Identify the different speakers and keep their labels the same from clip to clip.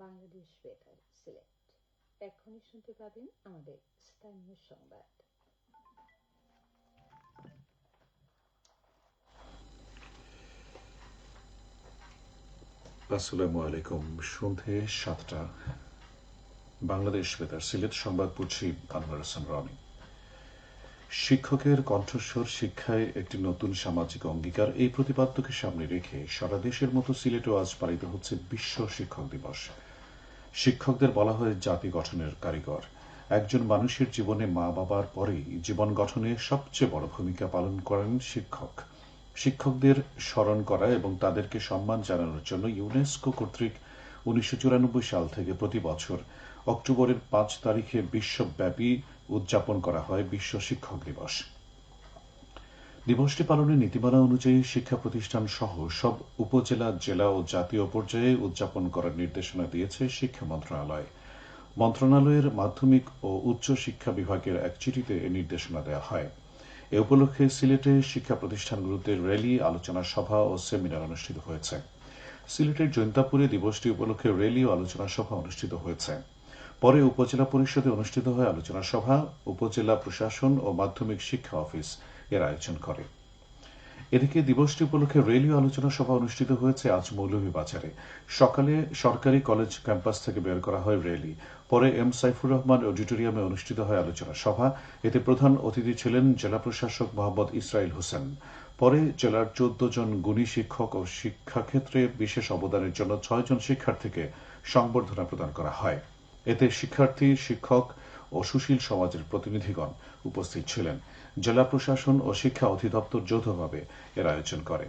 Speaker 1: বাংলাদেশ বেতার সিলেট। এক্ষুনি শুনতে পাবেন আমাদের স্থানীয় সংবাদ।
Speaker 2: আসসালামু আলাইকুম। সন্ধে ৭টা। বাংলাদেশ বেতার সিলেট সংবাদ পড়ছি আনোয়ার হোসেন রনি। শিক্ষকের কণ্ঠস্বর শিক্ষায় একটি নতুন সামাজিক অঙ্গীকার, এই প্রতিপাদ্যকে সামনে রেখে সারা দেশের মতো সিলেটেও আজ পালিত হচ্ছে বিশ্ব শিক্ষক দিবস। শিক্ষকদের বলা হয় জাতি গঠনের কারিগর। একজন মানুষের জীবনে মা বাবার পরেই জীবন গঠনে সবচেয়ে বড় ভূমিকা পালন করেন শিক্ষক। শিক্ষকদের স্মরণ করা এবং তাদেরকে সম্মান জানানোর জন্য ইউনেস্কো কর্তৃক ১৯৯৪ সাল থেকে প্রতি বছর অক্টোবরের ৫ তারিখে বিশ্বব্যাপী উদযাপন করা হয় বিশ্ব শিক্ষক দিবস। দিবসটি পালনের নীতিমালা অনুযায়ী শিক্ষা প্রতিষ্ঠান সহ সব উপজেলা, জেলা ও জাতীয় পর্যায়ে উদযাপন করার নির্দেশনা দিয়েছে শিক্ষা মন্ত্রণালয়। মন্ত্রণালয়ের মাধ্যমিক ও উচ্চ শিক্ষা বিভাগের এক চিঠিতে এ নির্দেশনা দেওয়া হয়। এ উপলক্ষে সিলেটে শিক্ষা প্রতিষ্ঠানগুলোতে র্যালি, আলোচনা সভা ও সেমিনার অনুষ্ঠিত হয়েছে। সিলেটের জৈন্তাপুরে দিবসটি উপলক্ষে র্যালি ও আলোচনা সভা অনুষ্ঠিত হয়েছে। পরে উপজেলা পরিষদে অনুষ্ঠিত হয় আলোচনা সভা। উপজেলা প্রশাসন ও মাধ্যমিক শিক্ষা অফিস এর আয়োজন করে। এদিকে দিবসটি উপলক্ষে র্যালি ও আলোচনা সভা অনুষ্ঠিত হয়েছে আজ মৌলভীবাজারে। সকালে সরকারি কলেজ ক্যাম্পাস থেকে বের করা হয় র্যালি। পরে এম সাইফুর রহমান অডিটোরিয়ামে অনুষ্ঠিত হয় আলোচনা সভা। এতে প্রধান অতিথি ছিলেন জেলা প্রশাসক মোহাম্মদ ইসরাইল হোসেন। পরে জেলার ১৪ জন গুণী শিক্ষক ও শিক্ষাক্ষেত্রে বিশেষ অবদানের জন্য ৬ জন শিক্ষার্থীকে সংবর্ধনা প্রদান করা হয়। এতে শিক্ষার্থী, শিক্ষক ও সুশীল সমাজের প্রতিনিধিগণ উপস্থিত ছিলেন। জেলা প্রশাসন ও শিক্ষা অধিদপ্তর যৌথভাবে এর আয়োজন করে।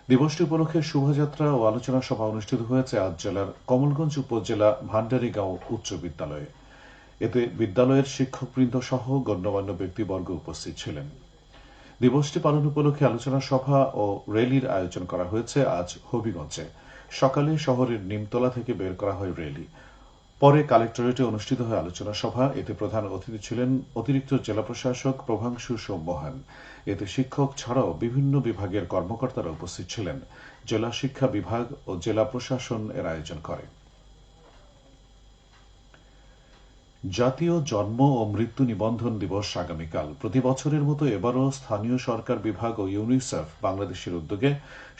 Speaker 2: দিবসটি উপলক্ষে শোভাযাত্রা ও আলোচনা সভা অনুষ্ঠিত হয়েছে আজ জেলার কমলগঞ্জ উপজেলা ভান্ডারীগাঁও উচ্চ বিদ্যালয়ে। এতে বিদ্যালয়ের শিক্ষকবৃন্দ সহ গণ্যমান্য ব্যক্তিবর্গ উপস্থিত ছিলেন। দিবসটি পালন উপলক্ষে আলোচনা সভা ও র্যালির আয়োজন করা হয়েছে আজ হবিগঞ্জে। সকালে শহরের নিমতলা থেকে বের করা হয় র্যালি। পরে কালেক্টরেটে অনুষ্ঠিত হয় আলোচনা সভা। এতে প্রধান অতিথি ছিলেন অতিরিক্ত জেলা প্রশাসক প্রভাংশু সোমমোহন। এতে শিক্ষক ছাড়াও বিভিন্ন বিভাগের কর্মকর্তারা উপস্থিত ছিলেন। জেলা শিক্ষা বিভাগ ও জেলা প্রশাসন এর আয়োজন করে। জাতীয় জন্ম ও মৃত্যু নিবন্ধন দিবস আগামীকাল। প্রতি বছরের মতো এবারও স্থানীয় সরকার বিভাগ ও ইউনিসেফ বাংলাদেশের উদ্যোগে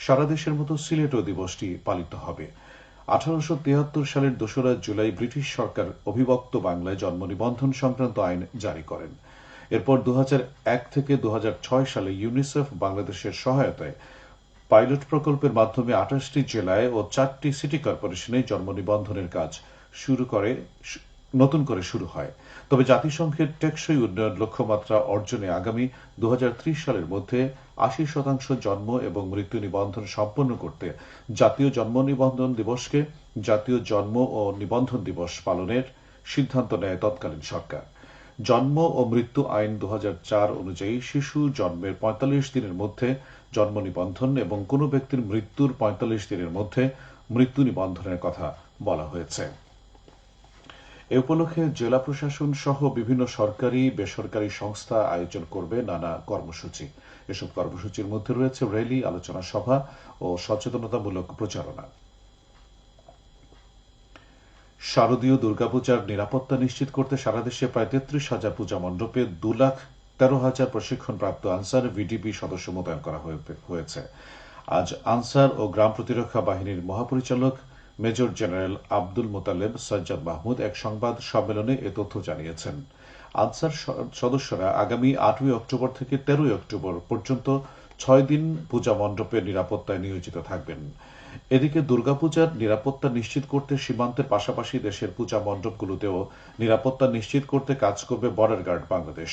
Speaker 2: সারা দেশের মতো সিলেটও দিবসটি পালিত হবে। ১৮৭৩ সালের ২রা জুলাই ব্রিটিশ সরকার অবিভক্ত বাংলায় জন্ম নিবন্ধন সংক্রান্ত আইন জারি করেন। এরপর ২০০১ থেকে ২০০৬ সালে ইউনিসেফ বাংলাদেশের সহায়তায় পাইলট প্রকল্পের মাধ্যমে ২৮টি জেলায় ও ৪টি সিটি কর্পোরেশনে জন্ম নিবন্ধনের কাজ নতুন করে শুরু হয়। তবে জাতিসংঘের টেকসই উন্নয়ন লক্ষ্যমাত্রা অর্জনে আগামী ২০৩০ সালের মধ্যে ৮০% জন্ম এবং মৃত্যু নিবন্ধন সম্পন্ন করতে জাতীয় জন্ম নিবন্ধন দিবসকে জাতীয় জন্ম ও নিবন্ধন দিবস পালনের সিদ্ধান্ত নেয় তৎকালীন সরকার। জন্ম ও মৃত্যু আইন ২০০৪ অনুযায়ী শিশু জন্মের ৪৫ দিনের মধ্যে জন্ম নিবন্ধন এবং কোনো ব্যক্তির মৃত্যুর ৪৫ দিনের মধ্যে মৃত্যু নিবন্ধনের কথা বলা হয়েছে। এ উপলক্ষে জেলা প্রশাসন সহ বিভিন্ন সরকারি বেসরকারি সংস্থা আয়োজন করবে নানা কর্মসূচি। এসব কর্মসূচির মধ্যে রয়েছে র্যালি, আলোচনা সভা ও সচেতনতামূলক প্রচারণা। শারদীয় দুর্গাপূজার নিরাপত্তা নিশ্চিত করতে সারা দেশে প্রায় ৩৩,০০০ পূজা মণ্ডপে ২,১৩,০০০ প্রশিক্ষণপ্রাপ্ত আনসার ভিডিপি সদস্য মোতায়েন করা হয়েছে। আজ আনসার ও গ্রাম প্রতিরক্ষা বাহিনীর মহাপরিচালক মেজর জেনারেল আব্দুল মোতালেব সজ্জাদ মাহমুদ এক সংবাদ সম্মেলনে এ তথ্য জানিয়েছেন। আনসার সদস্যরা আগামী ৮ই অক্টোবর থেকে ১৩ই অক্টোবর পর্যন্ত ৬ দিন পূজা মণ্ডপের নিরাপত্তায় নিয়োজিত থাকবেন। এদিকে দুর্গাপূজার নিরাপত্তা নিশ্চিত করতে সীমান্তের পাশাপাশি দেশের পূজা মণ্ডপগুলোতেও নিরাপত্তা নিশ্চিত করতে কাজ করবে বর্ডার গার্ড বাংলাদেশ।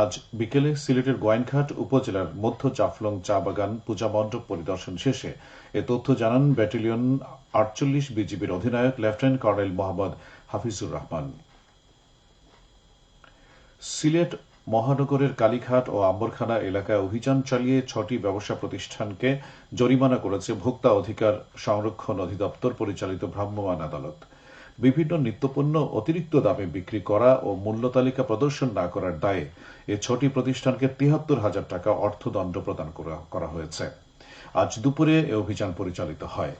Speaker 2: আজ বিকেলে সিলেটের গোয়াইনঘাট উপজেলার মধ্য জাফলং চা বাগান পূজা মণ্ডপ পরিদর্শন শেষে এ তথ্য জানান ব্যাটালিয়ন ৪৮ বিজিবির অধিনায়ক লেফটেন্যান্ট কর্নেল মোহাম্মদ হাফিজুর রহমান। সিলেট মহানগরের কালীঘাট ও আম্বরখানা এলাকায় অভিযান চালিয়ে ৬টি ব্যবসা প্রতিষ্ঠানকে জরিমানা করেছে ভোক্তা অধিকার সংরক্ষণ অধিদপ্তর পরিচালিত ভ্রাম্যমাণ আদালত। বিভিন্ন নিত্যপণ্য অতিরিক্ত দামে বিক্রি করা ও মূল্য তালিকা প্রদর্শন না করার দায়ে এ ৬টি প্রতিষ্ঠানকে ৭৩,০০০ টাকা অর্থদণ্ড প্রদান করা হয়েছে। আজ দুপুরে এ অভিযান পরিচালিত হয়।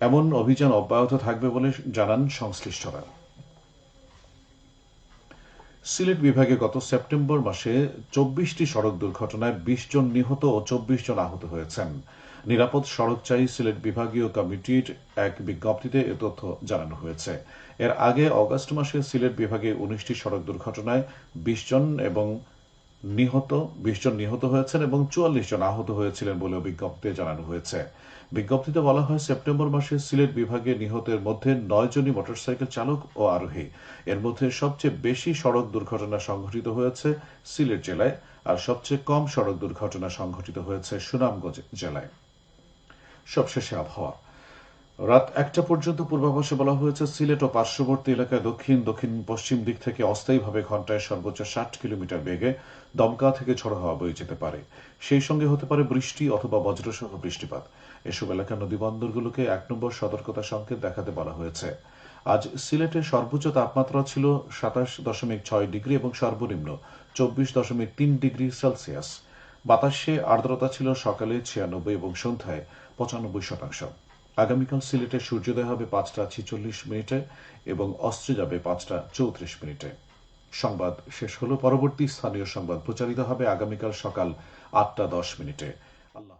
Speaker 2: এমন অভিযান অব্যাহত থাকবে বলে জানান সংশ্লিষ্টরা। সিলেট বিভাগে গত সেপ্টেম্বর মাসে ২৪টি সড়ক দুর্ঘটনায় ২০ জন নিহত ও ২৪ জন আহত হয়েছেন। নিরাপদ সড়ক চাই সিলেট বিভাগীয় কমিটির এক বিজ্ঞপ্তিতে এ তথ্য জানানো হয়েছে। এর আগে অগস্ট মাসে সিলেট বিভাগে ১৯টি সড়ক দুর্ঘটনায় ২০ জন নিহত হয়েছেন এবং ৪৪ জন আহত হয়েছিলেন বলেও বিজ্ঞপ্তিতে জানানো হয়েছে। বিজ্ঞপ্তিতে বলা হয়, সেপ্টেম্বর মাসে সিলেট বিভাগে নিহতের মধ্যে ৯ জনই মোটরসাইকেল চালক ও আরোহী। এর মধ্যে সবচেয়ে বেশি সড়ক দুর্ঘটনা সংঘটিত হয়েছে সিলেট জেলায়, আর সবচেয়ে কম সড়ক দুর্ঘটনা সংঘটিত হয়েছে সুনামগঞ্জ জেলায়। সবশেষে আবহাওয়া। রাত ১টা পর্যন্ত পূর্বাভাসে বলা হয়েছে, সিলেট ও পার্শ্ববর্তী এলাকায় দক্ষিণ পশ্চিম দিক থেকে অস্থায়ীভাবে ঘন্টায় সর্বোচ্চ ৬০ কিলোমিটার বেগে দমকা থেকে ঝড়ো হাওয়া বয়ে যেতে পারে। সেই সঙ্গে হতে পারে বৃষ্টি অথবা বজ্রসহ বৃষ্টিপাত। এসব এলাকার নদীবন্দরগুলোকে ১ নম্বর সতর্কতা সংকেত দেখাতে বলা হয়েছে। আজ সিলেটের সর্বোচ্চ তাপমাত্রা ছিল ২৭.৬ ডিগ্রি এবং সর্বনিম্ন ২৪.৩ ডিগ্রি সেলসিয়াস। বাতাসে আর্দ্রতা ছিল সকালে ৯৬ এবং সন্ধ্যায় ৯৫%। আগামীকাল সিলেটে সূর্যোদয় হবে ৫টা ৪৬ মিনিটে এবং অস্ত যাবে ৫টা ৩৪ মিনিটে। সংবাদ শেষ হল। পরবর্তী স্থানীয় সংবাদ প্রচারিত হবে আগামীকাল সকাল ৮টা ১০ মিনিটে। আল্লাহ।